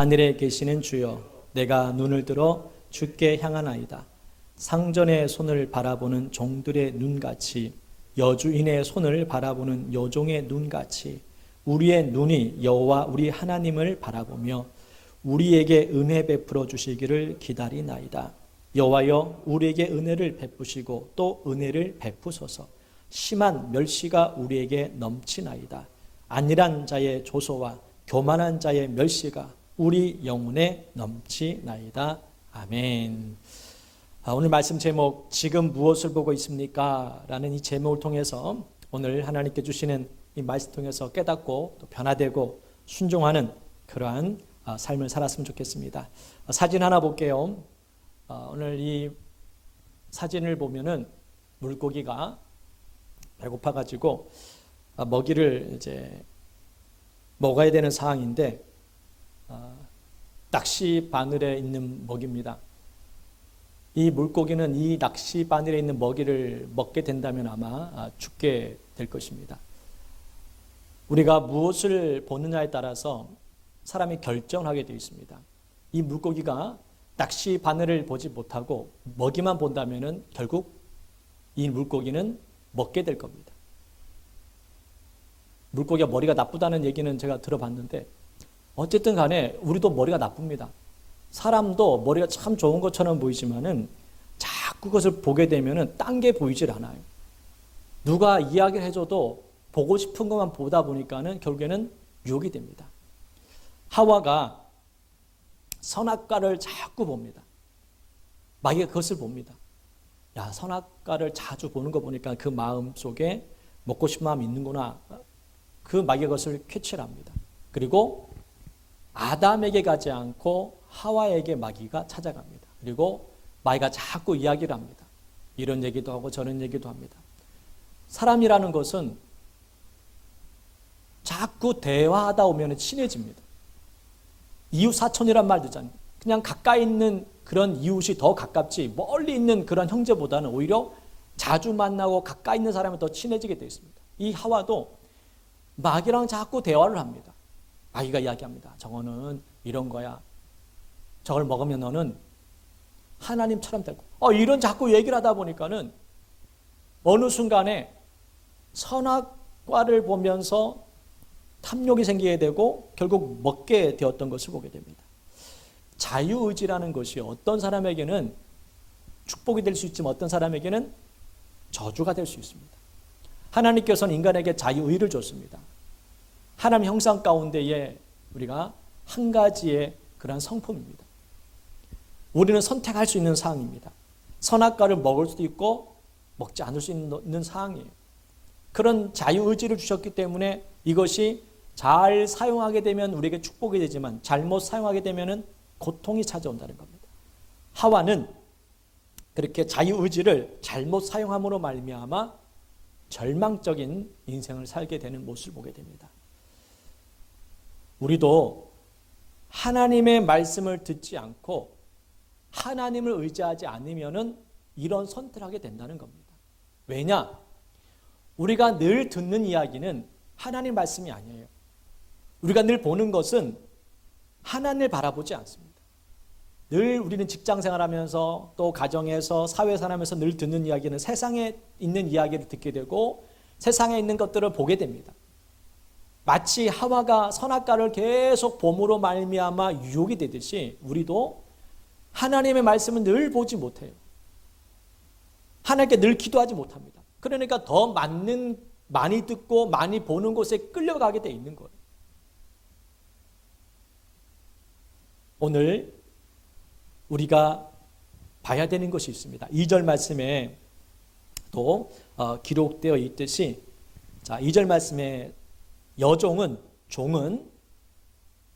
하늘에 계시는 주여, 내가 눈을 들어 주께 향하나이다. 상전의 손을 바라보는 종들의 눈같이, 여주인의 손을 바라보는 여종의 눈같이 우리의 눈이 여호와 우리 하나님을 바라보며 우리에게 은혜 베풀어 주시기를 기다리나이다. 여호와여, 우리에게 은혜를 베푸시고 또 은혜를 베푸소서. 심한 멸시가 우리에게 넘치나이다. 안일한 자의 조소와 교만한 자의 멸시가 우리 영혼에 넘치나이다. 아멘. 오늘 말씀 제목, 지금 무엇을 보고 있습니까? 라는 이 제목을 통해서 오늘 하나님께 주시는 이 말씀 통해서 깨닫고 또 변화되고 순종하는 그러한 삶을 살았으면 좋겠습니다. 사진 하나 볼게요. 오늘 이 사진을 보면은 물고기가 배고파가지고 먹이를 이제 먹어야 되는 상황인데 낚시 바늘에 있는 먹이입니다. 이 물고기는 이 낚시 바늘에 있는 먹이를 먹게 된다면 아마 죽게 될 것입니다. 우리가 무엇을 보느냐에 따라서 사람이 결정하게 되어 있습니다. 이 물고기가 낚시 바늘을 보지 못하고 먹이만 본다면 결국 이 물고기는 먹게 될 겁니다. 물고기가 머리가 나쁘다는 얘기는 제가 들어봤는데 어쨌든 간에 우리도 머리가 나쁩니다. 사람도 머리가 참 좋은 것처럼 보이지만은 자꾸 그것을 보게 되면은 딴 게 보이질 않아요. 누가 이야기를 해줘도 보고 싶은 것만 보다 보니까는 결국에는 유혹이 됩니다. 하와가 선악과를 자꾸 봅니다. 마귀가 그것을 봅니다. 야, 선악과를 자주 보는 거 보니까 그 마음 속에 먹고 싶은 마음이 있는구나. 그 마귀가 그것을 캐치를 합니다. 그리고 아담에게 가지 않고 하와에게 마귀가 찾아갑니다. 그리고 마귀가 자꾸 이야기를 합니다. 이런 얘기도 하고 저런 얘기도 합니다. 사람이라는 것은 자꾸 대화하다 보면 친해집니다. 이웃 사촌이란 말 듣잖아요. 그냥 가까이 있는 그런 이웃이 더 가깝지 멀리 있는 그런 형제보다는 오히려 자주 만나고 가까이 있는 사람이 더 친해지게 되어 있습니다. 이 하와도 마귀랑 자꾸 대화를 합니다. 마귀가 이야기합니다. 저거는 이런 거야. 저걸 먹으면 너는 하나님처럼 되고. 이런 자꾸 얘기를 하다 보니까는 어느 순간에 선악과를 보면서 탐욕이 생기게 되고 결국 먹게 되었던 것을 보게 됩니다. 자유의지라는 것이 어떤 사람에게는 축복이 될 수 있지만 어떤 사람에게는 저주가 될 수 있습니다. 하나님께서는 인간에게 자유의를 줬습니다. 하나님 형상 가운데에 우리가 한 가지의 그런 성품입니다. 우리는 선택할 수 있는 사항입니다. 선악과를 먹을 수도 있고 먹지 않을 수 있는 사항이에요. 그런 자유의지를 주셨기 때문에 이것이 잘 사용하게 되면 우리에게 축복이 되지만 잘못 사용하게 되면 고통이 찾아온다는 겁니다. 하와는 그렇게 자유의지를 잘못 사용함으로 말미암아 절망적인 인생을 살게 되는 모습을 보게 됩니다. 우리도 하나님의 말씀을 듣지 않고 하나님을 의지하지 않으면 이런 선택을 하게 된다는 겁니다. 왜냐? 우리가 늘 듣는 이야기는 하나님 말씀이 아니에요. 우리가 늘 보는 것은 하나님을 바라보지 않습니다. 늘 우리는 직장 생활하면서 또 가정에서 사회생활하면서 늘 듣는 이야기는 세상에 있는 이야기를 듣게 되고 세상에 있는 것들을 보게 됩니다. 마치 하와가 선악과를 계속 봄으로 말미암아 유혹이 되듯이 우리도 하나님의 말씀을 늘 보지 못해요. 하나님께 늘 기도하지 못합니다. 그러니까 더 많이 듣고 많이 보는 곳에 끌려가게 돼 있는 거예요. 오늘 우리가 봐야 되는 것이 있습니다. 2절 말씀에 또 기록되어 있듯이, 자, 2절 말씀에 종은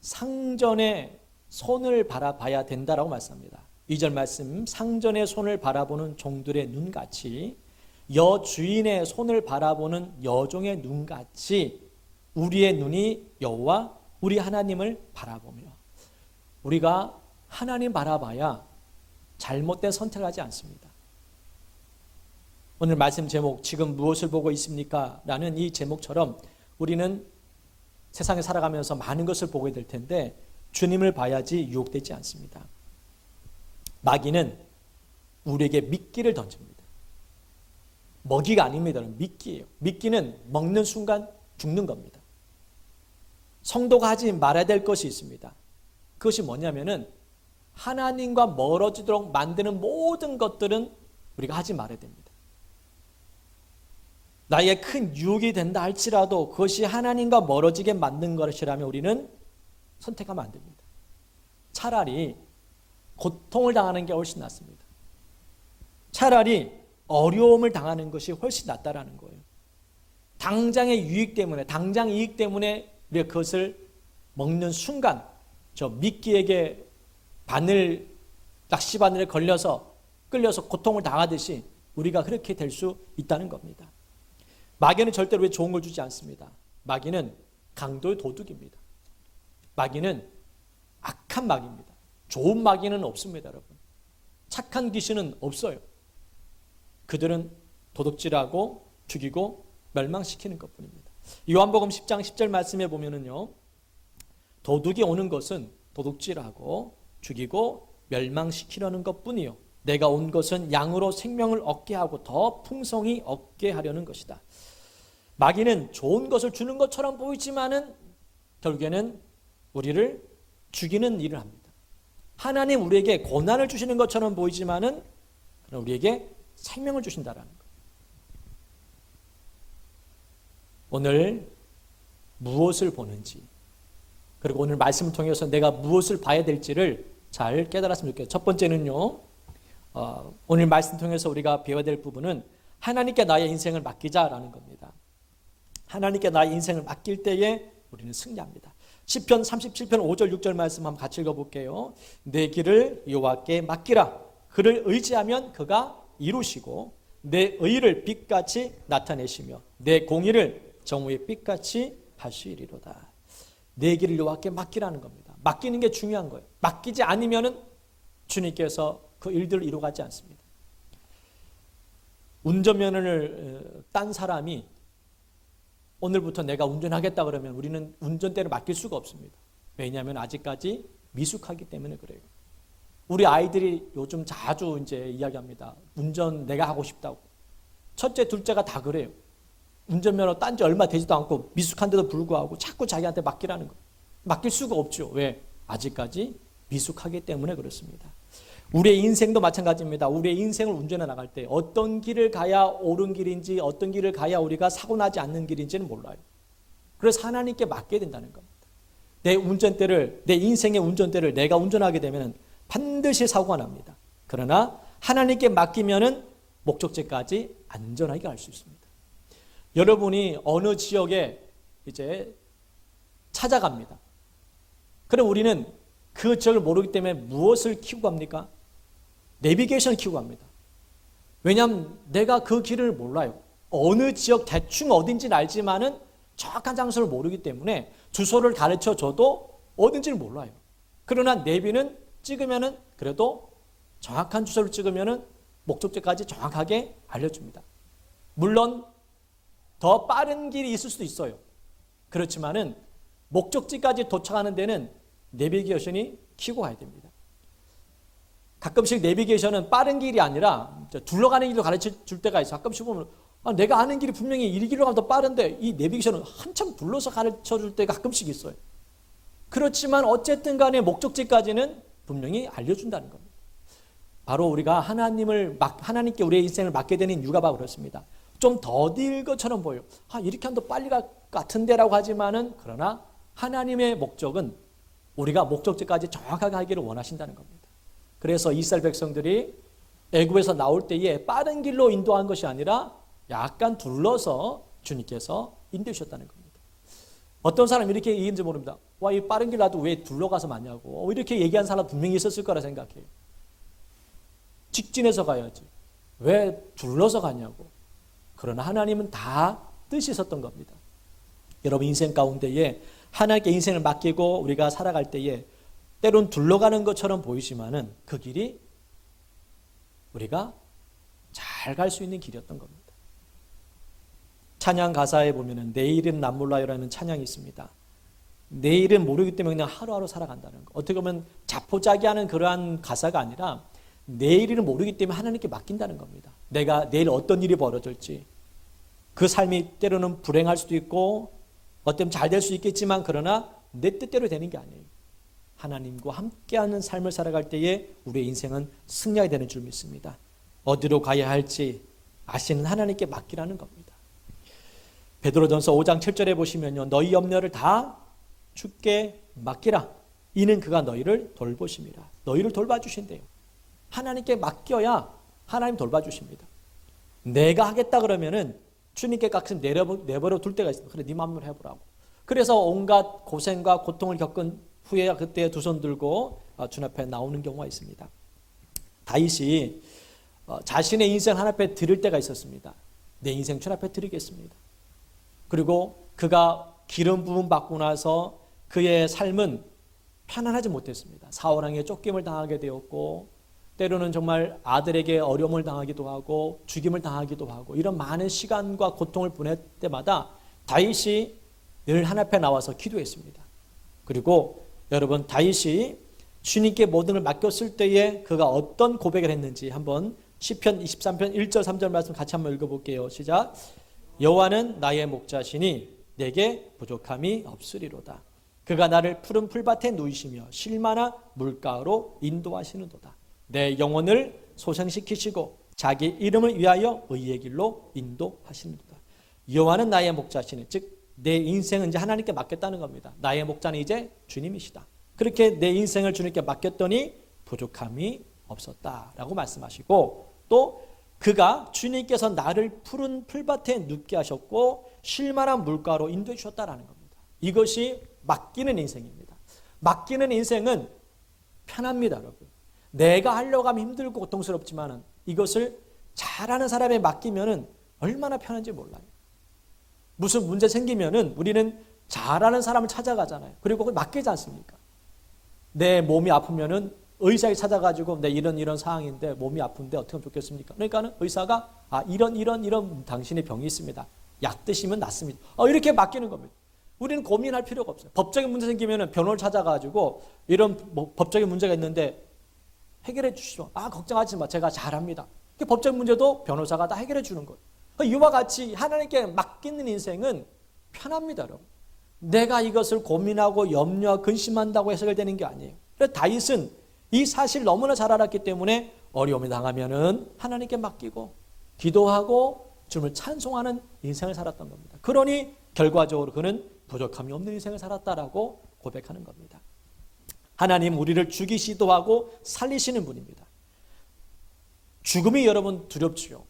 상전의 손을 바라봐야 된다라고 말씀합니다. 2절 말씀, 상전의 손을 바라보는 종들의 눈같이 여주인의 손을 바라보는 여종의 눈같이 우리의 눈이 여호와 우리 하나님을 바라보며, 우리가 하나님 바라봐야 잘못된 선택을 하지 않습니다. 오늘 말씀 제목, 지금 무엇을 보고 있습니까? 라는 이 제목처럼 우리는 세상에 살아가면서 많은 것을 보게 될 텐데 주님을 봐야지 유혹되지 않습니다. 마귀는 우리에게 미끼를 던집니다. 먹이가 아닙니다. 미끼예요. 미끼는 먹는 순간 죽는 겁니다. 성도가 하지 말아야 될 것이 있습니다. 그것이 뭐냐면은 하나님과 멀어지도록 만드는 모든 것들은 우리가 하지 말아야 됩니다. 나에게 큰 유혹이 된다 할지라도 그것이 하나님과 멀어지게 만든 것이라면 우리는 선택하면 안 됩니다. 차라리 고통을 당하는 게 훨씬 낫습니다. 차라리 어려움을 당하는 것이 훨씬 낫다라는 거예요. 당장의 유익 때문에, 당장 이익 때문에 우리가 그것을 먹는 순간 저 미끼에게 낚시 바늘에 걸려서 끌려서 고통을 당하듯이 우리가 그렇게 될 수 있다는 겁니다. 마귀는 절대로 왜 좋은 걸 주지 않습니다. 마귀는 강도의 도둑입니다. 마귀는 악한 마귀입니다. 좋은 마귀는 없습니다, 여러분. 착한 귀신은 없어요. 그들은 도둑질하고 죽이고 멸망시키는 것뿐입니다. 요한복음 10장 10절 말씀에 보면은요, 도둑이 오는 것은 도둑질하고 죽이고 멸망시키려는 것뿐이요, 내가 온 것은 양으로 생명을 얻게 하고 더 풍성히 얻게 하려는 것이다. 마귀는 좋은 것을 주는 것처럼 보이지만은 결국에는 우리를 죽이는 일을 합니다. 하나님 우리에게 고난을 주시는 것처럼 보이지만은 우리에게 생명을 주신다라는 거예요. 오늘 무엇을 보는지, 그리고 오늘 말씀을 통해서 내가 무엇을 봐야 될지를 잘 깨달았으면 좋겠어요. 첫 번째는요, 오늘 말씀 통해서 우리가 배워야 될 부분은 하나님께 나의 인생을 맡기자라는 겁니다. 하나님께 나의 인생을 맡길 때에 우리는 승리합니다. 시편 37편 5절 6절 말씀 한번 같이 읽어볼게요. 내 길을 여호와께 맡기라. 그를 의지하면 그가 이루시고 내 의를 빛같이 나타내시며 내 공의를 정오의 빛같이 하시리로다. 내 길을 여호와께 맡기라는 겁니다. 맡기는 게 중요한 거예요. 맡기지 않으면은 주님께서 그 일들을 이루어가지 않습니다. 운전면허를 딴 사람이 오늘부터 내가 운전하겠다 그러면 우리는 운전대를 맡길 수가 없습니다. 왜냐하면 아직까지 미숙하기 때문에 그래요. 우리 아이들이 요즘 자주 이제 이야기합니다. 운전 내가 하고 싶다고. 첫째, 둘째가 다 그래요. 운전면허 딴 지 얼마 되지도 않고 미숙한데도 불구하고 자꾸 자기한테 맡기라는 거예요. 맡길 수가 없죠. 왜? 아직까지 미숙하기 때문에 그렇습니다. 우리의 인생도 마찬가지입니다. 우리의 인생을 운전해 나갈 때 어떤 길을 가야 옳은 길인지, 어떤 길을 가야 우리가 사고 나지 않는 길인지는 몰라요. 그래서 하나님께 맡겨야 된다는 겁니다. 내 운전대를, 내 인생의 운전대를 내가 운전하게 되면 반드시 사고가 납니다. 그러나 하나님께 맡기면은 목적지까지 안전하게 갈 수 있습니다. 여러분이 어느 지역에 이제 찾아갑니다. 그럼 우리는 그 지역을 모르기 때문에 무엇을 키우고 갑니까? 내비게이션을 키우고 갑니다. 왜냐하면 내가 그 길을 몰라요. 어느 지역 대충 어딘지는 알지만은 정확한 장소를 모르기 때문에 주소를 가르쳐 줘도 어딘지를 몰라요. 그러나 내비는 찍으면은 그래도 정확한 주소를 찍으면은 목적지까지 정확하게 알려줍니다. 물론 더 빠른 길이 있을 수도 있어요. 그렇지만은 목적지까지 도착하는 데는 내비게이션이 켜고 가야 됩니다. 가끔씩 내비게이션은 빠른 길이 아니라 둘러가는 길로 가르쳐 줄 때가 있어요. 가끔씩 보면 내가 아는 길이 분명히 이 길로 가면 더 빠른데 이 내비게이션은 한참 둘러서 가르쳐 줄 때가 가끔씩 있어요. 그렇지만 어쨌든 간에 목적지까지는 분명히 알려준다는 겁니다. 바로 우리가 하나님께 우리의 인생을 맡게 되는 이유가 바로 그렇습니다. 좀 더딜 것처럼 보여요. 이렇게 하면 더 빨리 갈 것 같은데라고 하지만은 그러나 하나님의 목적은 우리가 목적지까지 정확하게 하기를 원하신다는 겁니다. 그래서 이스라엘 백성들이 애굽에서 나올 때에 빠른 길로 인도한 것이 아니라 약간 둘러서 주님께서 인도해 주셨다는 겁니다. 어떤 사람이 이렇게 얘기했는지 모릅니다. 이 빠른 길 나도 왜 둘러가서 마냐고. 이렇게 얘기한 사람 분명히 있었을 거라 생각해요. 직진해서 가야지. 왜 둘러서 가냐고. 그러나 하나님은 다 뜻이 있었던 겁니다. 여러분 인생 가운데에 하나님께 인생을 맡기고 우리가 살아갈 때에 때론 둘러가는 것처럼 보이지만은 그 길이 우리가 잘 갈 수 있는 길이었던 겁니다. 찬양 가사에 보면은 내일은 난 몰라요라는 찬양이 있습니다. 내일은 모르기 때문에 그냥 하루하루 살아간다는 거. 어떻게 보면 자포자기하는 그러한 가사가 아니라 내일은 모르기 때문에 하나님께 맡긴다는 겁니다. 내가 내일 어떤 일이 벌어질지. 그 삶이 때로는 불행할 수도 있고 어쩌면 잘 될 수 있겠지만 그러나 내 뜻대로 되는 게 아니에요. 하나님과 함께하는 삶을 살아갈 때에 우리의 인생은 승리하게 되는 줄 믿습니다. 어디로 가야 할지 아시는 하나님께 맡기라는 겁니다. 베드로전서 5장 7절에 보시면요. 너희 염려를 다 주께 맡기라. 이는 그가 너희를 돌보심이라. 너희를 돌봐주신대요. 하나님께 맡겨야 하나님 돌봐주십니다. 내가 하겠다 그러면은 주님께 가끔 내버려 둘 때가 있습니다. 그래, 네 마음대로 해보라고. 그래서 온갖 고생과 고통을 겪은 후에 그때 두 손 들고 주님 앞에 나오는 경우가 있습니다. 다윗이 자신의 인생 하나님 앞에 드릴 때가 있었습니다. 내 인생 주님 앞에 드리겠습니다. 그리고 그가 기름 부음 받고 나서 그의 삶은 편안하지 못했습니다. 사울왕에게 쫓김을 당하게 되었고 때로는 정말 아들에게 어려움을 당하기도 하고 죽임을 당하기도 하고 이런 많은 시간과 고통을 보낼 때마다 다윗이 늘 하나님 앞에 나와서 기도했습니다. 그리고 여러분 다윗이 주님께 모든 걸 맡겼을 때에 그가 어떤 고백을 했는지 한번 시편 23편 1절 3절 말씀 같이 한번 읽어볼게요. 시작. 여호와는 나의 목자시니 내게 부족함이 없으리로다. 그가 나를 푸른 풀밭에 누이시며 쉴만한 물가로 인도하시는도다. 내 영혼을 소생시키시고 자기 이름을 위하여 의의 길로 인도하시는도다. 여호와는 나의 목자시니 즉 내 인생은 이제 하나님께 맡겼다는 겁니다. 나의 목자는 이제 주님이시다. 그렇게 내 인생을 주님께 맡겼더니 부족함이 없었다라고 말씀하시고 또 그가 주님께서 나를 푸른 풀밭에 눕게 하셨고 쉴만한 물가로 인도해 주셨다라는 겁니다. 이것이 맡기는 인생입니다. 맡기는 인생은 편합니다, 여러분. 내가 하려고 하면 힘들고 고통스럽지만 이것을 잘하는 사람에 맡기면 얼마나 편한지 몰라요. 무슨 문제 생기면 우리는 잘하는 사람을 찾아가잖아요. 그리고 그걸 맡기지 않습니까? 내 몸이 아프면 의사에 찾아가지고 내 이런 상황인데 몸이 아픈데 어떻게 하면 좋겠습니까? 그러니까 의사가 이런 당신의 병이 있습니다. 약 드시면 낫습니다. 이렇게 맡기는 겁니다. 우리는 고민할 필요가 없어요. 법적인 문제 생기면 변호를 찾아가지고 이런 법적인 문제가 있는데 해결해 주시죠. 걱정하지 마. 제가 잘합니다. 법적인 문제도 변호사가 다 해결해 주는 거예요. 이와 같이 하나님께 맡기는 인생은 편합니다, 여러분. 내가 이것을 고민하고 염려하고 근심한다고 해석되는 게 아니에요. 그래서 다윗은 이 사실 너무나 잘 알았기 때문에 어려움이 당하면은 하나님께 맡기고 기도하고 주님을 찬송하는 인생을 살았던 겁니다. 그러니 결과적으로 그는 부족함이 없는 인생을 살았다라고 고백하는 겁니다. 하나님 우리를 죽이시기도 하고 살리시는 분입니다. 죽음이 여러분 두렵지요.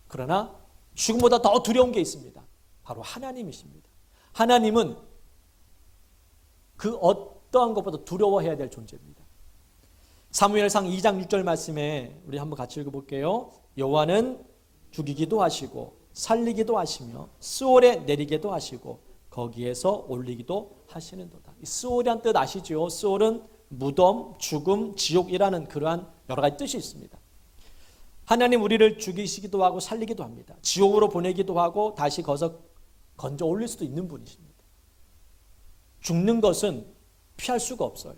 그러나 죽음보다 더 두려운 게 있습니다. 바로 하나님이십니다. 하나님은 그 어떠한 것보다 두려워해야 될 존재입니다. 사무엘상 2장 6절 말씀에 우리 한번 같이 읽어볼게요. 여호와는 죽이기도 하시고 살리기도 하시며 스올에 내리기도 하시고 거기에서 올리기도 하시는도다. 스올이란 뜻 아시죠? 스올은 무덤, 죽음, 지옥이라는 그러한 여러 가지 뜻이 있습니다. 하나님 우리를 죽이시기도 하고 살리기도 합니다. 지옥으로 보내기도 하고 다시 거기서 건져 올릴 수도 있는 분이십니다. 죽는 것은 피할 수가 없어요.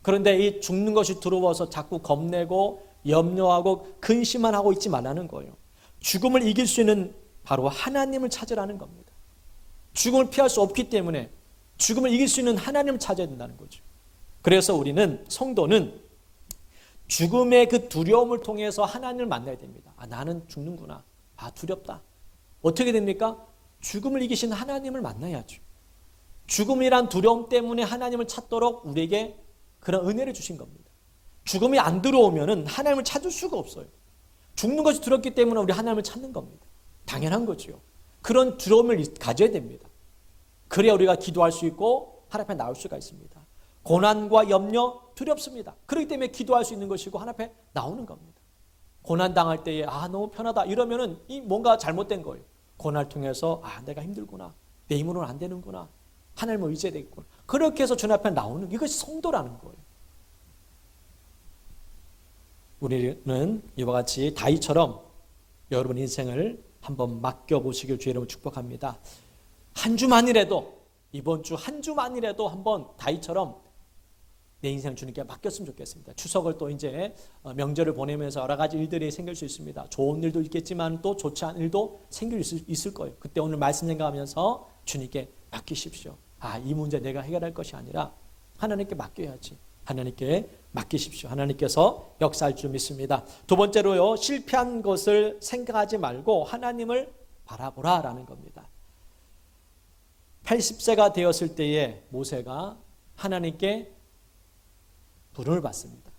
그런데 이 죽는 것이 두려워서 자꾸 겁내고 염려하고 근심만 하고 있지 말라는 거예요. 죽음을 이길 수 있는 바로 하나님을 찾으라는 겁니다. 죽음을 피할 수 없기 때문에 죽음을 이길 수 있는 하나님을 찾아야 된다는 거죠. 그래서 우리는 성도는 죽음의 그 두려움을 통해서 하나님을 만나야 됩니다. 나는 죽는구나. 두렵다. 어떻게 됩니까? 죽음을 이기신 하나님을 만나야죠. 죽음이란 두려움 때문에 하나님을 찾도록 우리에게 그런 은혜를 주신 겁니다. 죽음이 안 들어오면 하나님을 찾을 수가 없어요. 죽는 것이 두렵기 때문에 우리 하나님을 찾는 겁니다. 당연한 거죠. 그런 두려움을 가져야 됩니다. 그래야 우리가 기도할 수 있고 하나님 앞에 나올 수가 있습니다. 고난과 염려 두렵습니다. 그렇기 때문에 기도할 수 있는 것이고 하나님 앞에 나오는 겁니다. 고난 당할 때에 너무 편하다 이러면은 뭔가 잘못된 거예요. 고난을 통해서 내가 힘들구나. 내 힘으로는 안 되는구나. 하나님을 의지해야 되겠구나. 그렇게 해서 주님 앞에 나오는 이것이 성도라는 거예요. 우리는 이와 같이 다윗처럼 여러분 인생을 한번 맡겨보시길 주의 이름으로 축복합니다. 한 주만이라도 이번 주 한 주만이라도 한번 다윗처럼 내 인생 주님께 맡겼으면 좋겠습니다. 추석을 또 이제 명절을 보내면서 여러 가지 일들이 생길 수 있습니다. 좋은 일도 있겠지만 또 좋지 않은 일도 생길 수 있을 거예요. 그때 오늘 말씀 생각하면서 주님께 맡기십시오. 이 문제 내가 해결할 것이 아니라 하나님께 맡겨야지. 하나님께 맡기십시오. 하나님께서 역사할 줄 믿습니다. 두 번째로요, 실패한 것을 생각하지 말고 하나님을 바라보라라는 겁니다. 80세가 되었을 때에 모세가 하나님께 부름을 받습니다.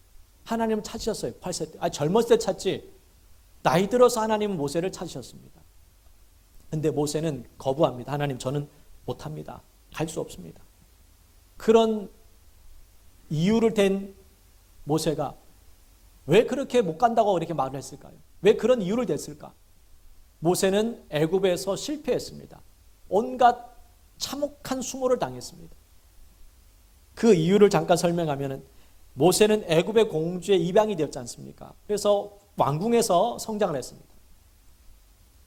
하나님을 찾으셨어요. 8세 때. 젊었을 때 찾지. 나이 들어서 하나님은 모세를 찾으셨습니다. 근데 모세는 거부합니다. 하나님, 저는 못합니다. 갈 수 없습니다. 그런 이유를 댄 모세가 왜 그렇게 못 간다고 그렇게 말을 했을까요? 왜 그런 이유를 댔을까? 모세는 애굽에서 실패했습니다. 온갖 참혹한 수모를 당했습니다. 그 이유를 잠깐 설명하면 모세는 애굽의 공주의 입양이 되었지 않습니까? 그래서 왕궁에서 성장을 했습니다.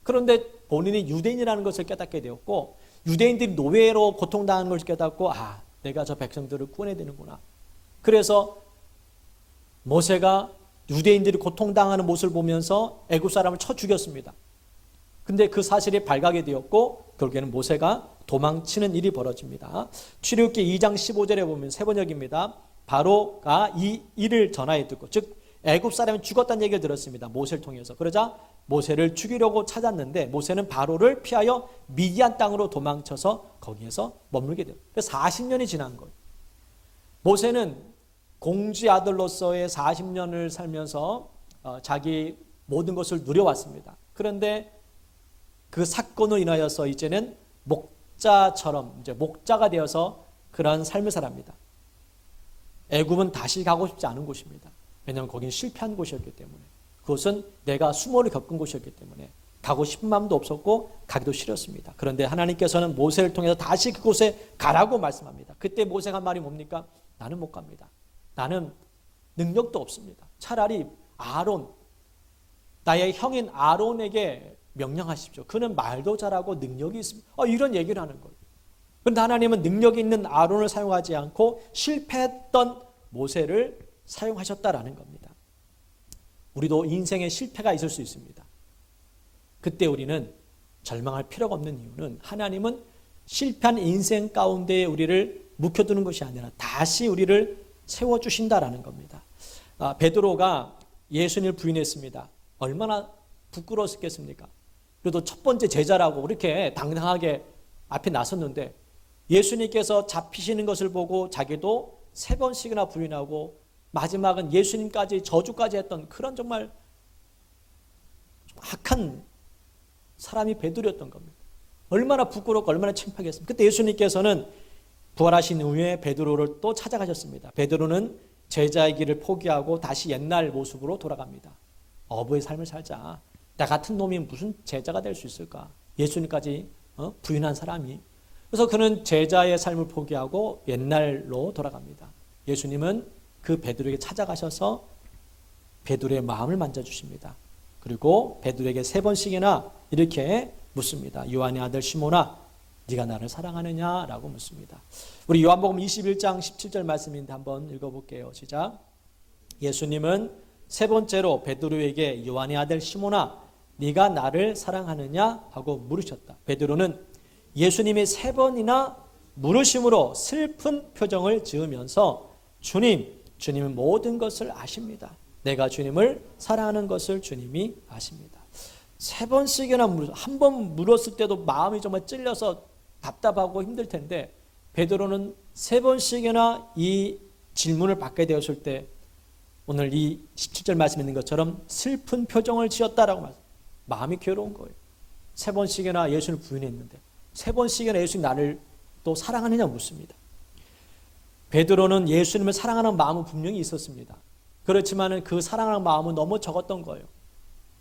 그런데 본인이 유대인이라는 것을 깨닫게 되었고 유대인들이 노예로 고통당하는 것을 깨닫고 내가 저 백성들을 구원해야 되는구나. 그래서 모세가 유대인들이 고통당하는 모습을 보면서 애굽 사람을 쳐 죽였습니다. 근데 그 사실이 발각이 되었고 결국에는 모세가 도망치는 일이 벌어집니다. 출애굽기 2장 15절에 보면 세 번역입니다. 바로가 이 일을 전하여 듣고, 즉 애굽 사람이 죽었다는 얘기를 들었습니다. 모세를 통해서. 그러자 모세를 죽이려고 찾았는데 모세는 바로를 피하여 미디안 땅으로 도망쳐서 거기에서 머물게 돼요. 그래서 40년이 지난 거예요. 모세는 공주의 아들로서의 40년을 살면서 자기 모든 것을 누려왔습니다. 그런데 그 사건으로 인하여서 이제는 목자처럼 이제 목자가 되어서 그런 삶을 살합니다. 애굽은 다시 가고 싶지 않은 곳입니다. 왜냐하면 거기는 실패한 곳이었기 때문에. 그것은 내가 수모를 겪은 곳이었기 때문에 가고 싶은 마음도 없었고 가기도 싫었습니다. 그런데 하나님께서는 모세를 통해서 다시 그곳에 가라고 말씀합니다. 그때 모세가 한 말이 뭡니까? 나는 못 갑니다. 나는 능력도 없습니다. 차라리 아론, 나의 형인 아론에게 명령하십시오. 그는 말도 잘하고 능력이 있습니다. 이런 얘기를 하는 거예요. 그런데 하나님은 능력이 있는 아론을 사용하지 않고 실패했던 모세를 사용하셨다라는 겁니다. 우리도 인생에 실패가 있을 수 있습니다. 그때 우리는 절망할 필요가 없는 이유는 하나님은 실패한 인생 가운데 우리를 묵혀두는 것이 아니라 다시 우리를 세워주신다라는 겁니다. 베드로가 예수님을 부인했습니다. 얼마나 부끄러웠겠습니까? 그래도 첫 번째 제자라고 그렇게 당당하게 앞에 나섰는데 예수님께서 잡히시는 것을 보고 자기도 3번씩이나 부인하고 마지막은 예수님까지 저주까지 했던 그런 정말 악한 사람이 베드로였던 겁니다. 얼마나 부끄럽고 얼마나 창피하겠습니까? 그때 예수님께서는 부활하신 후에 베드로를 또 찾아가셨습니다. 베드로는 제자의 길을 포기하고 다시 옛날 모습으로 돌아갑니다. 어부의 삶을 살자. 나 같은 놈이 무슨 제자가 될 수 있을까? 예수님까지 부인한 사람이. 그래서 그는 제자의 삶을 포기하고 옛날로 돌아갑니다. 예수님은 그 베드로에게 찾아가셔서 베드로의 마음을 만져주십니다. 그리고 베드로에게 3번씩이나 이렇게 묻습니다. 요한의 아들 시몬아, 네가 나를 사랑하느냐? 라고 묻습니다. 우리 요한복음 21장 17절 말씀인데 한번 읽어볼게요. 시작. 예수님은 3번째로 베드로에게 요한의 아들 시몬아, 네가 나를 사랑하느냐? 하고 물으셨다. 베드로는 예수님이 3번이나 물으심으로 슬픈 표정을 지으면서 주님은 모든 것을 아십니다. 내가 주님을 사랑하는 것을 주님이 아십니다. 3번씩이나 한 번 물었을 때도 마음이 정말 찔려서 답답하고 힘들 텐데 베드로는 3번씩이나 이 질문을 받게 되었을 때 오늘 이 17절 말씀에 있는 것처럼 슬픈 표정을 지었다라고 말씀. 마음이 괴로운 거예요. 3번씩이나 예수를 부인했는데 3번씩이나 예수님 나를 또 사랑하느냐 묻습니다. 베드로는 예수님을 사랑하는 마음은 분명히 있었습니다. 그렇지만 그 사랑하는 마음은 너무 적었던 거예요.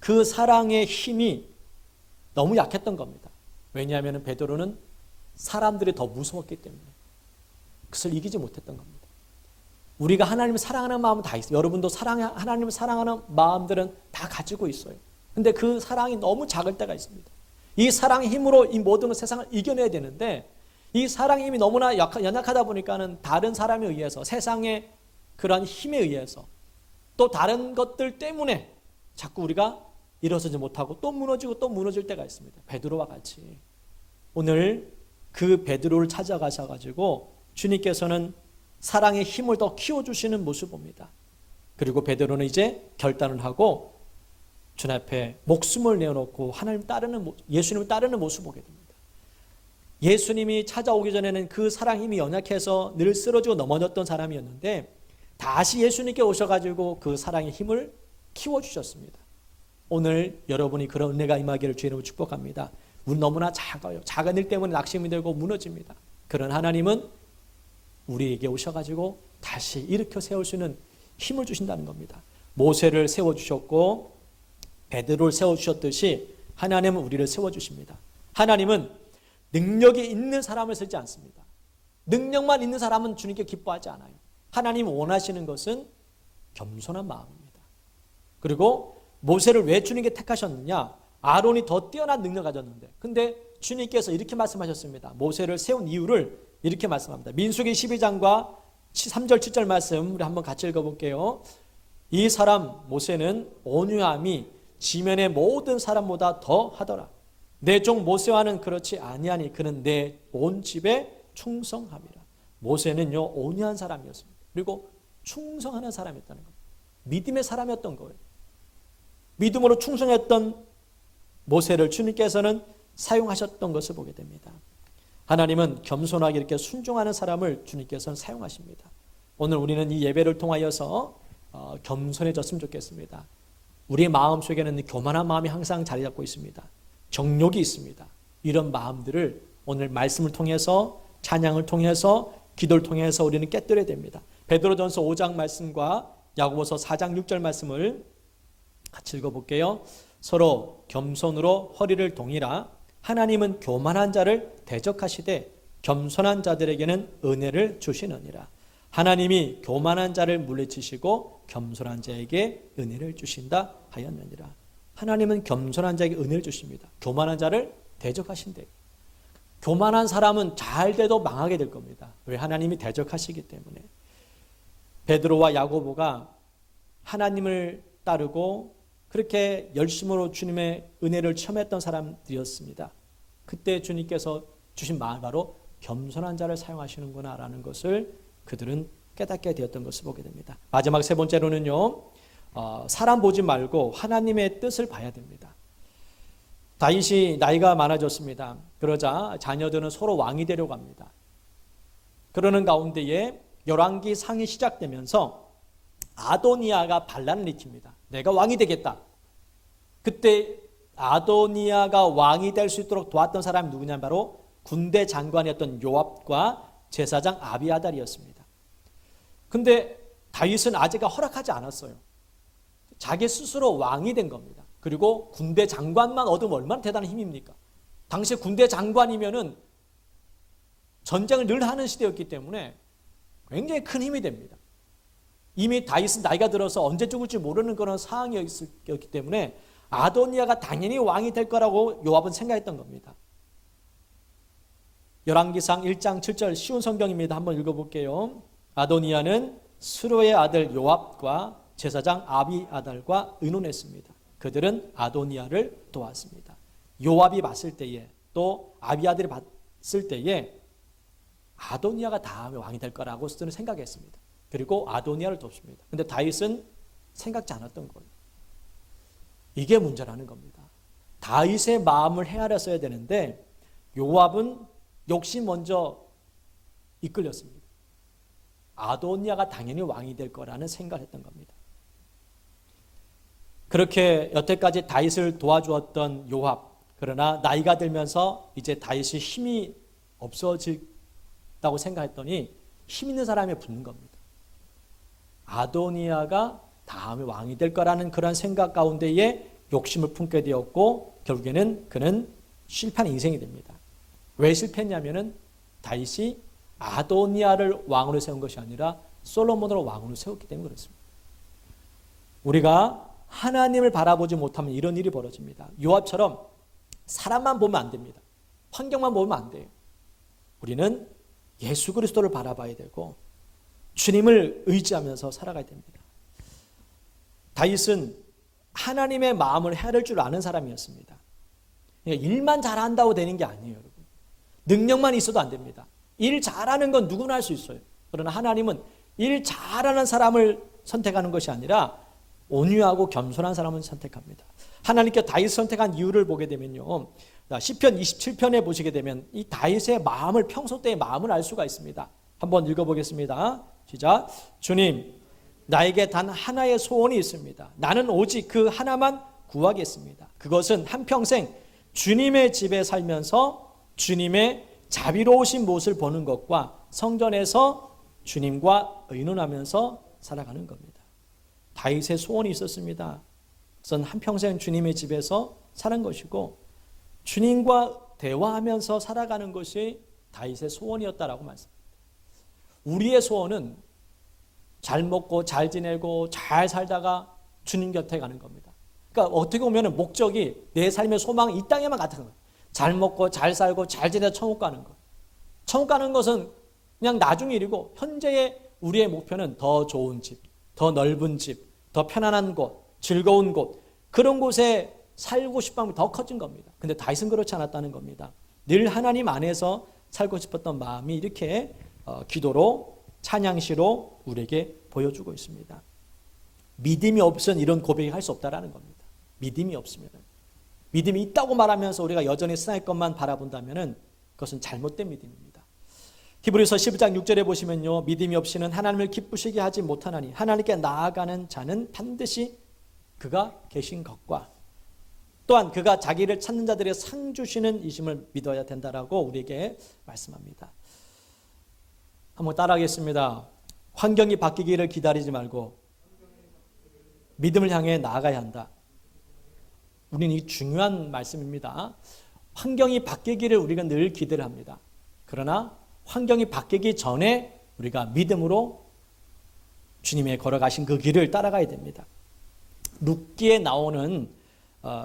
그 사랑의 힘이 너무 약했던 겁니다. 왜냐하면 베드로는 사람들이 더 무서웠기 때문에 그것을 이기지 못했던 겁니다. 우리가 하나님을 사랑하는 마음은 다 있어요. 여러분도 하나님을 사랑하는 마음들은 다 가지고 있어요. 근데 그 사랑이 너무 작을 때가 있습니다. 이 사랑의 힘으로 이 모든 세상을 이겨내야 되는데 이 사랑의 힘이 너무나 연약하다 보니까는 다른 사람에 의해서, 세상의 그런 힘에 의해서, 또 다른 것들 때문에 자꾸 우리가 일어서지 못하고 또 무너지고 또 무너질 때가 있습니다. 베드로와 같이. 오늘 그 베드로를 찾아가셔가지고 주님께서는 사랑의 힘을 더 키워주시는 모습 봅니다. 그리고 베드로는 이제 결단을 하고 주님 앞에 목숨을 내어놓고 하나님 따르는, 예수님을 따르는 모습을 보게 됩니다. 예수님이 찾아오기 전에는 그 사랑 힘이 연약해서 늘 쓰러지고 넘어졌던 사람이었는데 다시 예수님께 오셔가지고 그 사랑의 힘을 키워주셨습니다. 오늘 여러분이 그런 은혜가 임하기를 주님으로 축복합니다. 우리 너무나 작아요. 작은 일 때문에 낙심이 되고 무너집니다. 그런 하나님은 우리에게 오셔가지고 다시 일으켜 세울 수 있는 힘을 주신다는 겁니다. 모세를 세워주셨고 베드로를 세워주셨듯이 하나님은 우리를 세워주십니다. 하나님은 능력이 있는 사람을 쓰지 않습니다. 능력만 있는 사람은 주님께 기뻐하지 않아요. 하나님이 원하시는 것은 겸손한 마음입니다. 그리고 모세를 왜 주님께 택하셨느냐? 아론이 더 뛰어난 능력을 가졌는데, 근데 주님께서 이렇게 말씀하셨습니다. 모세를 세운 이유를 이렇게 말씀합니다. 민수기 12장과 3절 7절 말씀 우리 한번 같이 읽어볼게요. 이 사람 모세는 온유함이 지면의 모든 사람보다 더 하더라. 내 종 모세와는 그렇지 아니하니 그는 내 온 집에 충성함이라. 모세는요 온유한 사람이었습니다. 그리고 충성하는 사람이었다는 겁니다. 믿음의 사람이었던 거예요. 믿음으로 충성했던 모세를 주님께서는 사용하셨던 것을 보게 됩니다. 하나님은 겸손하게 이렇게 순종하는 사람을 주님께서는 사용하십니다. 오늘 우리는 이 예배를 통하여서 겸손해졌으면 좋겠습니다. 우리의 마음속에는 교만한 마음이 항상 자리 잡고 있습니다. 정욕이 있습니다. 이런 마음들을 오늘 말씀을 통해서, 찬양을 통해서, 기도를 통해서 우리는 깨뜨려야 됩니다. 베드로전서 5장 말씀과 야고보서 4장 6절 말씀을 같이 읽어볼게요. 서로 겸손으로 허리를 동이라. 하나님은 교만한 자를 대적하시되 겸손한 자들에게는 은혜를 주시느니라. 하나님이 교만한 자를 물리치시고 겸손한 자에게 은혜를 주신다 하였느니라. 하나님은 겸손한 자에게 은혜를 주십니다. 교만한 자를 대적하신대. 교만한 사람은 잘 돼도 망하게 될 겁니다. 왜? 하나님이 대적하시기 때문에. 베드로와 야고보가 하나님을 따르고 그렇게 열심으로 주님의 은혜를 체험했던 사람들이었습니다. 그때 주님께서 주신 말 바로 겸손한 자를 사용하시는구나 라는 것을 그들은 깨닫게 되었던 것을 보게 됩니다. 마지막 세 번째로는요, 사람 보지 말고 하나님의 뜻을 봐야 됩니다. 다윗이 나이가 많아졌습니다. 그러자 자녀들은 서로 왕이 되려고 합니다. 그러는 가운데에 열왕기 상이 시작되면서 아도니아가 반란을 일으킵니다. 내가 왕이 되겠다. 그때 아도니아가 왕이 될 수 있도록 도왔던 사람이 누구냐면 바로 군대 장관이었던 요압과 제사장 아비아달이었습니다. 근데 다윗은 아직 허락하지 않았어요. 자기 스스로 왕이 된 겁니다. 그리고 군대 장관만 얻으면 얼마나 대단한 힘입니까? 당시 군대 장관이면은 전쟁을 늘 하는 시대였기 때문에 굉장히 큰 힘이 됩니다. 이미 다윗은 나이가 들어서 언제 죽을지 모르는 그런 상황이었기 때문에 아도니아가 당연히 왕이 될 거라고 요압은 생각했던 겁니다. 열왕기상 1장 7절 쉬운 성경입니다. 한번 읽어볼게요. 아도니아는 스루의 아들 요압과 제사장 아비아달과 의논했습니다. 그들은 아도니아를 도왔습니다. 요압이 봤을 때에 또 아비아달이 봤을 때에 아도니아가 다음에 왕이 될 거라고 그들은 생각했습니다. 그리고 아도니아를 돕습니다. 근데 다윗은 생각지 않았던 거예요. 이게 문제라는 겁니다. 다윗의 마음을 헤아렸어야 되는데 요압은 욕심 먼저 이끌렸습니다. 아도니아가 당연히 왕이 될 거라는 생각을 했던 겁니다. 그렇게 여태까지 다윗을 도와주었던 요압, 그러나 나이가 들면서 이제 다윗이 힘이 없어진다고 생각했더니 힘 있는 사람에 붙는 겁니다. 아도니아가 다음에 왕이 될 거라는 그런 생각 가운데에 욕심을 품게 되었고 결국에는 그는 실패한 인생이 됩니다. 왜 실패했냐면은 다윗이 아도니아를 왕으로 세운 것이 아니라 솔로몬을 왕으로 세웠기 때문에 그렇습니다. 우리가 하나님을 바라보지 못하면 이런 일이 벌어집니다. 요압처럼 사람만 보면 안 됩니다. 환경만 보면 안 돼요. 우리는 예수 그리스도를 바라봐야 되고 주님을 의지하면서 살아가야 됩니다. 다윗은 하나님의 마음을 헤아릴 줄 아는 사람이었습니다. 그러니까 일만 잘한다고 되는 게 아니에요, 여러분. 능력만 있어도 안 됩니다. 일 잘하는 건 누구나 할 수 있어요. 그러나 하나님은 일 잘하는 사람을 선택하는 것이 아니라 온유하고 겸손한 사람을 선택합니다. 하나님께 다윗을 선택한 이유를 보게 되면요, 시편 27편에 보시게 되면 이 다윗의 마음을, 평소 때의 마음을 알 수가 있습니다. 한번 읽어보겠습니다. 시작. 주님, 나에게 단 하나의 소원이 있습니다. 나는 오직 그 하나만 구하겠습니다. 그것은 한평생 주님의 집에 살면서 주님의 자비로우신 모습을 보는 것과 성전에서 주님과 의논하면서 살아가는 겁니다. 다윗의 소원이 있었습니다. 그것은 한평생 주님의 집에서 사는 것이고 주님과 대화하면서 살아가는 것이 다윗의 소원이었다라고 말씀합니다. 우리의 소원은 잘 먹고 잘 지내고 잘 살다가 주님 곁에 가는 겁니다. 그러니까 어떻게 보면 목적이, 내 삶의 소망이 이 땅에만 같은 거예요. 잘 먹고 잘 살고 잘 지내서 천국 가는 것. 천국 가는 것은 그냥 나중 일이고 현재의 우리의 목표는 더 좋은 집, 더 넓은 집, 더 편안한 곳, 즐거운 곳, 그런 곳에 살고 싶은 마음이 더 커진 겁니다. 근데 다윗은 그렇지 않았다는 겁니다. 늘 하나님 안에서 살고 싶었던 마음이 이렇게 기도로, 찬양시로 우리에게 보여주고 있습니다. 믿음이 없으면 이런 고백을 할 수 없다라는 겁니다. 믿음이 없으면, 믿음이 있다고 말하면서 우리가 여전히 세상의 것만 바라본다면 그것은 잘못된 믿음입니다. 히브리서 12장 6절에 보시면요, 믿음이 없이는 하나님을 기쁘시게 하지 못하나니 하나님께 나아가는 자는 반드시 그가 계신 것과 또한 그가 자기를 찾는 자들의 상 주시는 이심을 믿어야 된다라고 우리에게 말씀합니다. 한번 따라하겠습니다. 환경이 바뀌기를 기다리지 말고 믿음을 향해 나아가야 한다. 우리는 이 중요한 말씀입니다. 환경이 바뀌기를 우리가 늘 기대를 합니다. 그러나 환경이 바뀌기 전에 우리가 믿음으로 주님의 걸어가신 그 길을 따라가야 됩니다. 룻기에 나오는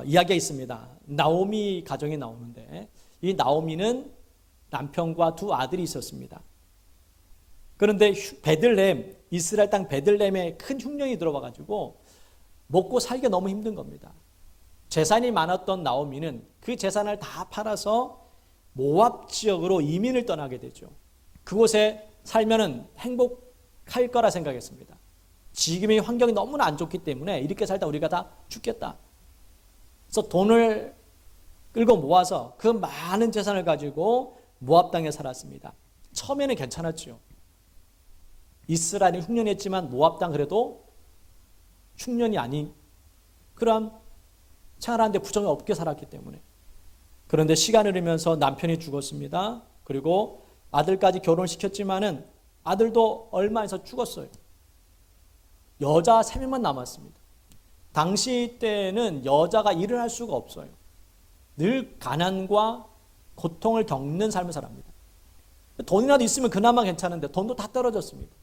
이야기가 있습니다. 나오미 가정이 나오는데 이 나오미는 남편과 두 아들이 있었습니다. 그런데 베들레헴, 이스라엘 땅 베들레헴에 큰 흉년이 들어와가지고 먹고 살기가 너무 힘든 겁니다. 재산이 많았던 나오미는 그 재산을 다 팔아서 모압 지역으로 이민을 떠나게 되죠. 그곳에 살면은 행복할 거라 생각했습니다. 지금의 환경이 너무나 안 좋기 때문에 이렇게 살다 우리가 다 죽겠다. 그래서 돈을 끌고 모아서 그 많은 재산을 가지고 모압 땅에 살았습니다. 처음에는 괜찮았죠. 이스라엘이 흉년했지만 모압 땅 그래도 흉년이 아닌 그런 생활하는데 부정이 없게 살았기 때문에. 그런데 시간이 흐르면서 남편이 죽었습니다. 그리고 아들까지 결혼시켰지만은 아들도 얼마 있어 죽었어요. 여자 3명만 남았습니다. 당시 때는 여자가 일을 할 수가 없어요. 늘 가난과 고통을 겪는 삶을 살합니다. 돈이라도 있으면 그나마 괜찮은데 돈도 다 떨어졌습니다.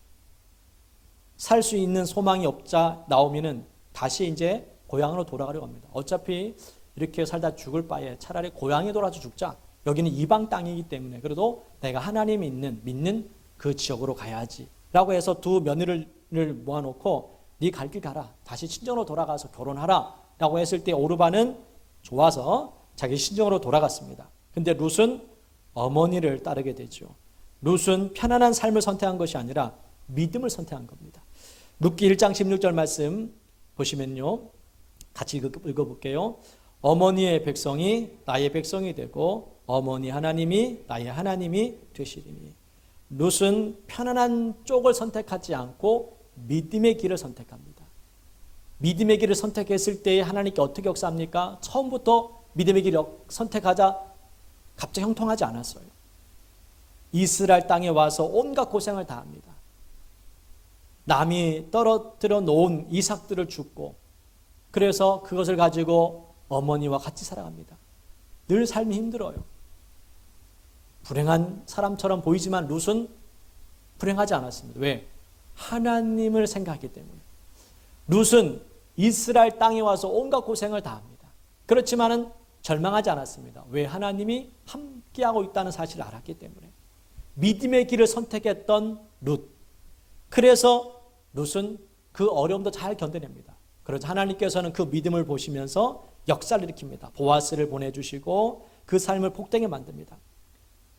살 수 있는 소망이 없자 나오미는 다시 이제 고향으로 돌아가려고 합니다. 어차피 이렇게 살다 죽을 바에 차라리 고향에 돌아서 죽자. 여기는 이방 땅이기 때문에 그래도 내가 하나님이 믿는 그 지역으로 가야지 라고 해서 두 며느리를 모아놓고 네 갈 길 가라. 다시 친정으로 돌아가서 결혼하라 라고 했을 때 오르바는 좋아서 자기 친정으로 돌아갔습니다. 근데 룻은 어머니를 따르게 되죠. 룻은 편안한 삶을 선택한 것이 아니라 믿음을 선택한 겁니다. 룻기 1장 16절 말씀 보시면요, 같이 읽어볼게요. 어머니의 백성이 나의 백성이 되고 어머니 하나님이 나의 하나님이 되시리니. 룻은 편안한 쪽을 선택하지 않고 믿음의 길을 선택합니다. 믿음의 길을 선택했을 때 하나님께 어떻게 역사합니까? 처음부터 믿음의 길을 선택하자 갑자기 형통하지 않았어요. 이스라엘 땅에 와서 온갖 고생을 다 합니다. 남이 떨어뜨려 놓은 이삭들을 줍고 그래서 그것을 가지고 어머니와 같이 살아갑니다. 늘 삶이 힘들어요. 불행한 사람처럼 보이지만 룻은 불행하지 않았습니다. 왜? 하나님을 생각했기 때문에. 룻은 이스라엘 땅에 와서 온갖 고생을 다 합니다. 그렇지만은 절망하지 않았습니다. 왜? 하나님이 함께하고 있다는 사실을 알았기 때문에. 믿음의 길을 선택했던 룻. 그래서 룻은 그 어려움도 잘 견뎌냅니다. 그래서 하나님께서는 그 믿음을 보시면서 역사를 일으킵니다. 보아스를 보내주시고 그 삶을 복되게 만듭니다.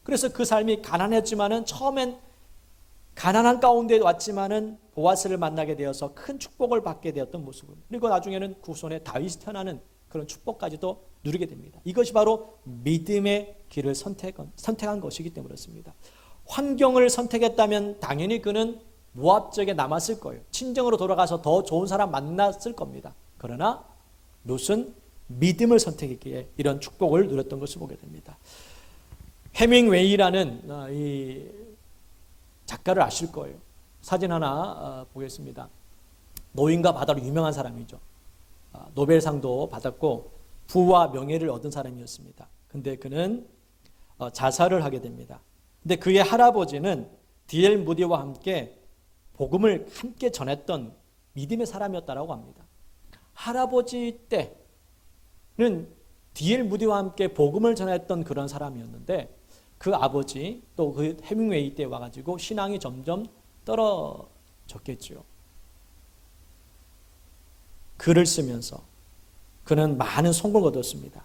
그래서 그 삶이 가난했지만은 처음엔 가난한 가운데 왔지만은 보아스를 만나게 되어서 큰 축복을 받게 되었던 모습을, 그리고 나중에는 그 후손에 다윗이 태어나는 그런 축복까지도 누리게 됩니다. 이것이 바로 믿음의 길을 선택한 것이기 때문에 그렇습니다. 환경을 선택했다면 당연히 그는 모압 지역에 남았을 거예요. 친정으로 돌아가서 더 좋은 사람 만났을 겁니다. 그러나 롯은 믿음을 선택했기에 이런 축복을 누렸던 것을 보게 됩니다. 해밍웨이라는 이 작가를 아실 거예요. 사진 하나 보겠습니다. 노인과 바다로 유명한 사람이죠. 노벨상도 받았고 부와 명예를 얻은 사람이었습니다. 근데 그는 자살을 하게 됩니다. 근데 그의 할아버지는 D.L. 무디와 함께 복음을 함께 전했던 믿음의 사람이었다라고 합니다. 할아버지 때는 D.L. 무디와 함께 복음을 전했던 그런 사람이었는데 그 아버지 또 그 해밍웨이 때 와가지고 신앙이 점점 떨어졌겠죠. 글을 쓰면서 그는 많은 성공을 얻었습니다.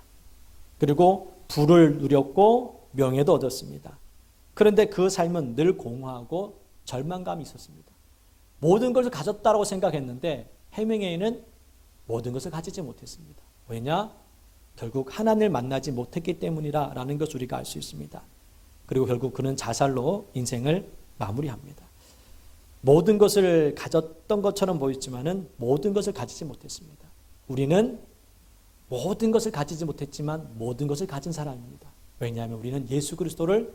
그리고 부를 누렸고 명예도 얻었습니다. 그런데 그 삶은 늘 공허하고 절망감이 있었습니다. 모든 것을 가졌다고 생각했는데 해밍웨이는 모든 것을 가지지 못했습니다. 왜냐? 결국 하나님을 만나지 못했기 때문이라는 것을 우리가 알 수 있습니다. 그리고 결국 그는 자살로 인생을 마무리합니다. 모든 것을 가졌던 것처럼 보였지만은 모든 것을 가지지 못했습니다. 우리는 모든 것을 가지지 못했지만 모든 것을 가진 사람입니다. 왜냐하면 우리는 예수 그리스도를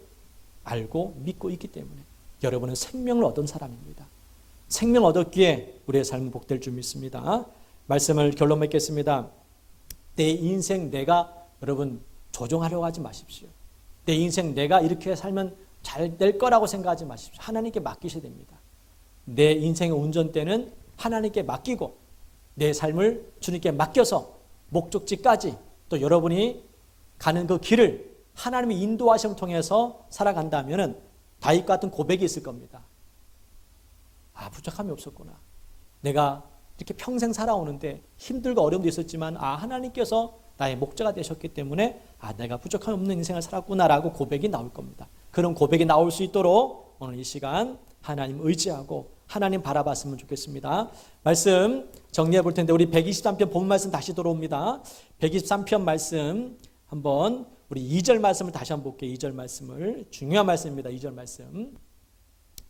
알고 믿고 있기 때문에. 여러분은 생명을 얻은 사람입니다. 생명 얻었기에 우리의 삶은 복될 줄 믿습니다. 말씀을 결론 맺겠습니다. 내 인생 내가 여러분 조종하려고 하지 마십시오. 내 인생 내가 이렇게 살면 잘 될 거라고 생각하지 마십시오. 하나님께 맡기셔야 됩니다. 내 인생의 운전대는 하나님께 맡기고 내 삶을 주님께 맡겨서 목적지까지 또 여러분이 가는 그 길을 하나님의 인도하심을 통해서 살아간다면 다윗 같은 고백이 있을 겁니다. 부족함이 없었구나. 내가 이렇게 평생 살아오는데 힘들고 어려움도 있었지만 하나님께서 나의 목자가 되셨기 때문에 내가 부족함이 없는 인생을 살았구나라고 고백이 나올 겁니다. 그런 고백이 나올 수 있도록 오늘 이 시간 하나님 의지하고 하나님 바라봤으면 좋겠습니다. 말씀 정리해 볼 텐데 우리 123편 본 말씀 다시 들어옵니다. 123편 말씀 한번 우리 2절 말씀을 다시 한번 볼게요. 2절 말씀을 중요한 말씀입니다. 2절 말씀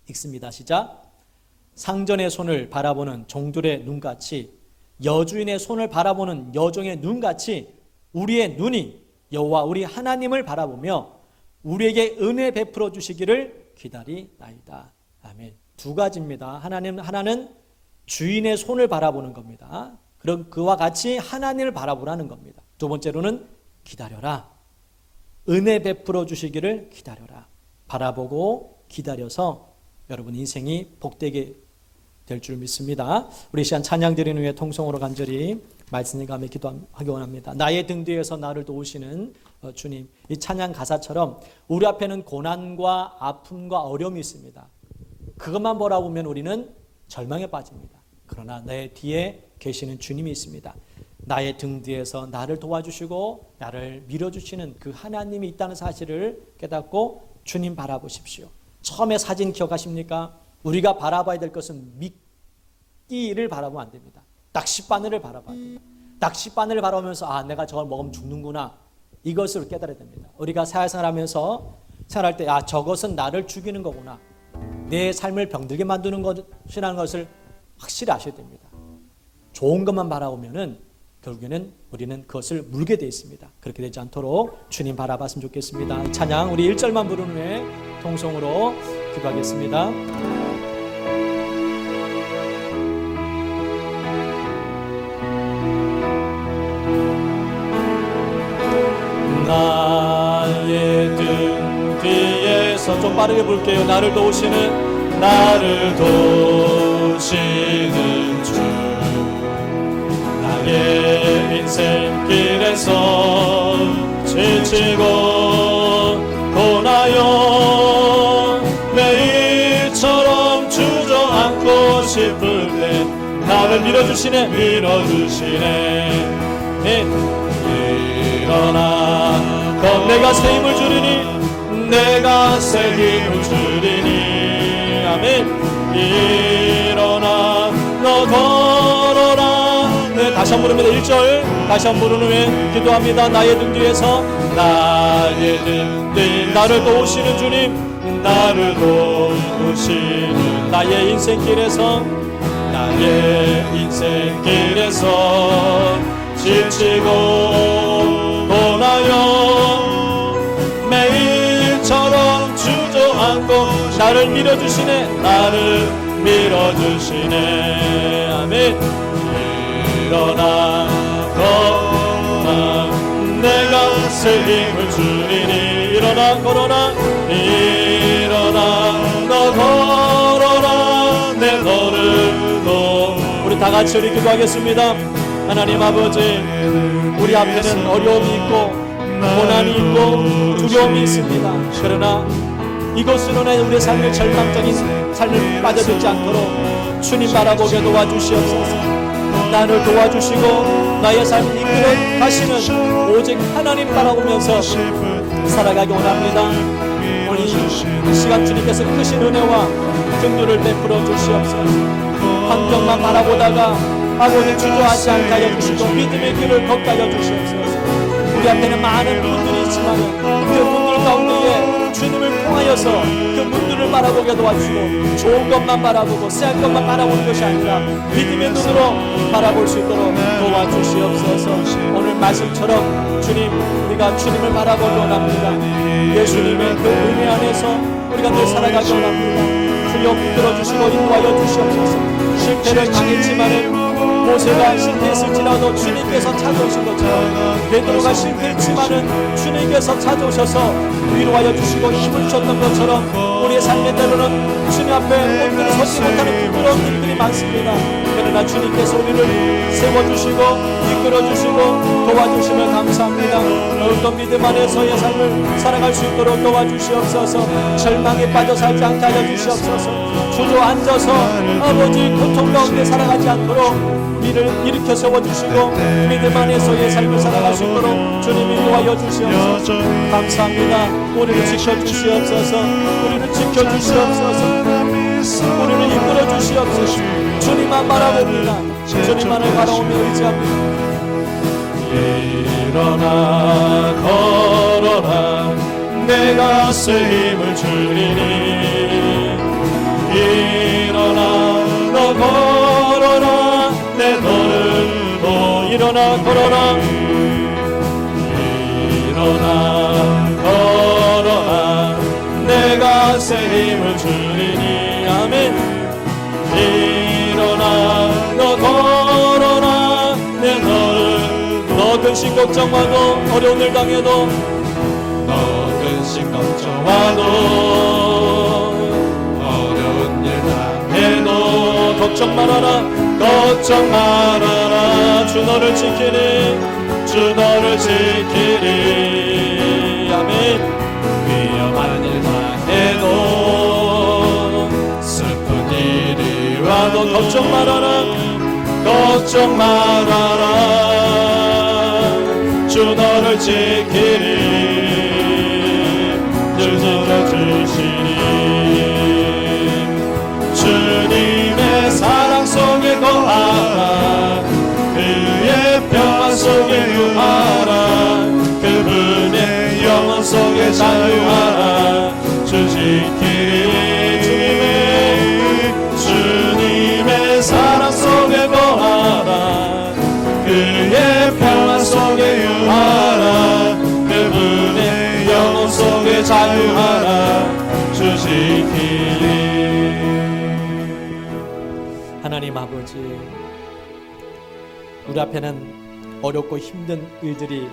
읽습니다. 시작. 상전의 손을 바라보는 종들의 눈같이 여주인의 손을 바라보는 여종의 눈같이 우리의 눈이 여호와 우리 하나님을 바라보며 우리에게 은혜 베풀어 주시기를 기다리나이다. 아멘. 두 가지입니다. 하나는 주인의 손을 바라보는 겁니다. 그럼 그와 같이 하나님을 바라보라는 겁니다. 두 번째로는 기다려라. 은혜 베풀어 주시기를 기다려라. 바라보고 기다려서 여러분 인생이 복되게 될 줄 믿습니다. 우리 시간 찬양 드리는 후에 통성으로 간절히 말씀을 가며 기도하기 원합니다. 나의 등 뒤에서 나를 도우시는 주님. 이 찬양 가사처럼 우리 앞에는 고난과 아픔과 어려움이 있습니다. 그것만 바라보면 우리는 절망에 빠집니다. 그러나 내 뒤에 계시는 주님이 있습니다. 나의 등 뒤에서 나를 도와주시고 나를 밀어주시는 그 하나님이 있다는 사실을 깨닫고 주님 바라보십시오. 처음에 사진 기억하십니까? 우리가 바라봐야 될 것은 미끼를 바라보면 안 됩니다. 낚싯바늘을 바라봐야 됩니다. 낚싯바늘을 바라보면서 내가 저걸 먹으면 죽는구나. 이것을 깨달아야 됩니다. 우리가 사회생활하면서 생활할 때 저것은 나를 죽이는 거구나. 내 삶을 병들게 만드는 것이라는 것을 확실히 아셔야 됩니다. 좋은 것만 바라보면은 결국에는 우리는 그것을 물게 되어 있습니다. 그렇게 되지 않도록 주님 바라봤으면 좋겠습니다. 찬양 우리 1절만 부른 후에 통성으로 기도하겠습니다. 나의 등 뒤에서 좀 빠르게 볼게요. 나를 도우시는 주 나의 인생길에서 지치고 고나요 나를 밀어주시네. 네. 일어나 내가 새 힘을 주리니, 내가 새 힘을 주리니. 아멘. 일어나 너 걸어라. 네, 다시 한번 부릅니다. 1절 다시 한번 부른 후에 기도합니다. 나의 등 뒤에서, 나의 등 뒤, 나를 도우시는 주님, 나를 도우시는, 나의 인생길에서, 나의 인생길에서 지치고 고나요 매일처럼 주저앉고 나를 밀어주시네. 나를 밀어주시네. 아멘. 일어나 걸어라. 내가 새 힘을 주리니. 일어나 걸어라. 일어나 너 걸어라. 내 너를 도. 우리 다 같이 우리 기도하겠습니다. 하나님 아버지, 우리 앞에는 어려움이 있고 고난이 있고 두려움이 있습니다. 그러나 이것으로는 우리의 삶의 절망적인 삶을 빠져들지 않도록 주님 바라보게 도와주시옵소서. 나를 도와주시고 나의 삶을 이끌어 가시는 오직 하나님 바라보면서 살아가기 원합니다. 오늘 이 시간 주님께서 크신 은혜와 긍휼을 베풀어 주시옵소서. 환경만 바라보다가 아버지 주저하지 않게 하여 주시고 믿음의 길을 걷게 하여 주시옵소서. 우리 앞에는 많은 분들이 있지만 그 분들 가운데에 주님을 통하여서 그 문들을 바라보게 도와주시고 좋은 것만 바라보고 쎄한 것만 바라보는 것이 아니라 믿음의 눈으로 바라볼 수 있도록 도와주시옵소서. 오늘 말씀처럼 주님, 우리가 주님을 바라보기 원합니다. 예수님의 그 은혜 안에서 우리가 늘 살아가기 원합니다. 주여 붙들어주시고 인도하여 주시옵소서. 실패를 당했지만은 모세가 실패했을지라도 주님께서 찾아오신 것처럼 베드로가 실패했지만은 주님께서 찾아오셔서 위로하여 주시고 힘을 주셨던 것처럼 우리의 삶의 때로는 주님 앞에 온전히 서지 못하는 부끄러운 일들이 많습니다. 그러나 주님께서 우리를 세워주시고 이끌어주시고 도와주시면 감사합니다. 더욱더 믿음 안에서의 삶을 살아갈 수 있도록 도와주시옵소서. 절망에 빠져 살지 않게 하여 주시옵소서. 주저앉아서 아버지 고통 가운데 살아가지 않도록 우리를 일으켜 세워주시고 믿음 안에서의 삶을 살아갈 수 있도록 주님 인도하여 주시옵소서. 감사합니다. 우리를 지켜주시옵소서. 우리를 지켜주시옵소서. 우리를 이끌어 주시옵소서. 주님만 바라봅니다. 주님만을 바라오며 의지합니다. 일어나 걸어라. 내가 새 힘을 주리니. 일어나 너 걸어라. 내 너를 도. 일어나 걸어라. 일어나 걸어라. 내가 새 힘을 주리니. 아멘. 일어나 너 걸어라. 내 너를 너 근심 걱정와도 어려운 일 당해도 너 근심 걱정와도 어려운 일 당해도 걱정 말아라. 걱정 말아라. 주 너를 지키니. 주 너를 지키니. 아멘. 위험한 일 당해도 슬픈 일이 와도 걱정 말아라. 걱정 말아라. 주 너를 지키니. 주 너를 지키니. 주님의 사랑 속에 거하라. 그의 평안 속에 유하라. 그분의 영원 속에 자유하라. 주 지키리. 주님의 사랑 속에 거하라. 그의 평안 속에 유하라. 그분의 영혼 속에 자유하라. 주 지키리. 하나님 아버지, 우리 앞에는 어렵고 힘든 일들이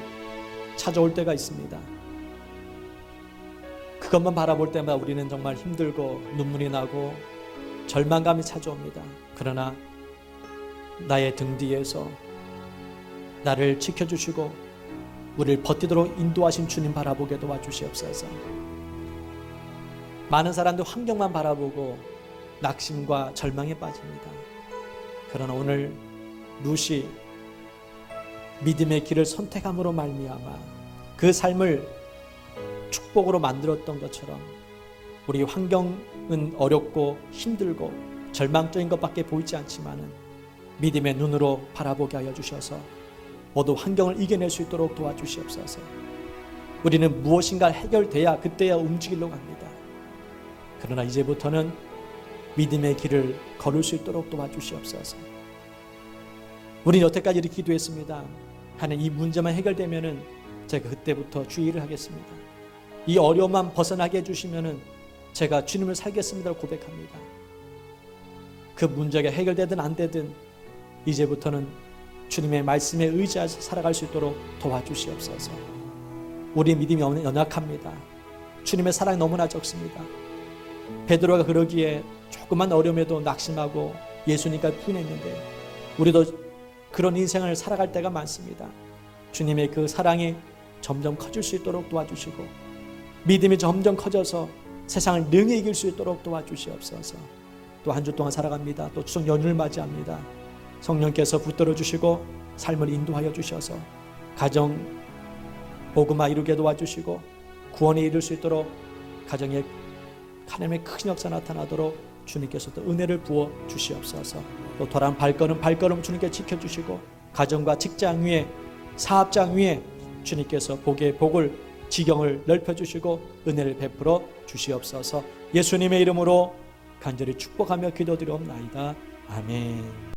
찾아올 때가 있습니다. 그것만 바라볼 때마다 우리는 정말 힘들고 눈물이 나고 절망감이 찾아옵니다. 그러나 나의 등 뒤에서 나를 지켜주시고 우리를 버티도록 인도하신 주님 바라보게 도와주시옵소서. 많은 사람들 환경만 바라보고 낙심과 절망에 빠집니다. 그러나 오늘 룻이 믿음의 길을 선택함으로 말미암아 그 삶을 축복으로 만들었던 것처럼 우리 환경은 어렵고 힘들고 절망적인 것밖에 보이지 않지만은 믿음의 눈으로 바라보게 하여 주셔서 모두 환경을 이겨낼 수 있도록 도와주시옵소서. 우리는 무엇인가 해결돼야 그때야 움직이려고 합니다. 그러나 이제부터는 믿음의 길을 걸을 수 있도록 도와주시옵소서. 우리는 여태까지 이렇게 기도했습니다. 하나님, 이 문제만 해결되면은 제가 그때부터 주의를 하겠습니다. 이 어려움만 벗어나게 해주시면은 제가 주님을 살겠습니다라고 고백합니다. 그 문제가 해결되든 안 되든 이제부터는 주님의 말씀에 의지해서 살아갈 수 있도록 도와주시옵소서. 우리 믿음이 연약합니다. 주님의 사랑이 너무나 적습니다. 베드로가 그러기에 조그만 어려움에도 낙심하고 예수님과 부인했는데 우리도 그런 인생을 살아갈 때가 많습니다. 주님의 그 사랑이 점점 커질 수 있도록 도와주시고 믿음이 점점 커져서 세상을 능히 이길 수 있도록 도와주시옵소서. 또 한 주 동안 살아갑니다. 또 추석 연휴를 맞이합니다. 성령께서 붙들어 주시고 삶을 인도하여 주셔서 가정 복음화 이루게 도와주시고 구원에 이를 수 있도록 가정에 하나님의 큰 역사 나타나도록 주님께서 또 은혜를 부어 주시옵소서. 또 돌아온 발걸음 주님께 지켜주시고 가정과 직장 위에 사업장 위에 주님께서 복의 복을 지경을 넓혀주시고 은혜를 베풀어 주시옵소서. 예수님의 이름으로 간절히 축복하며 기도드리옵나이다. 아멘.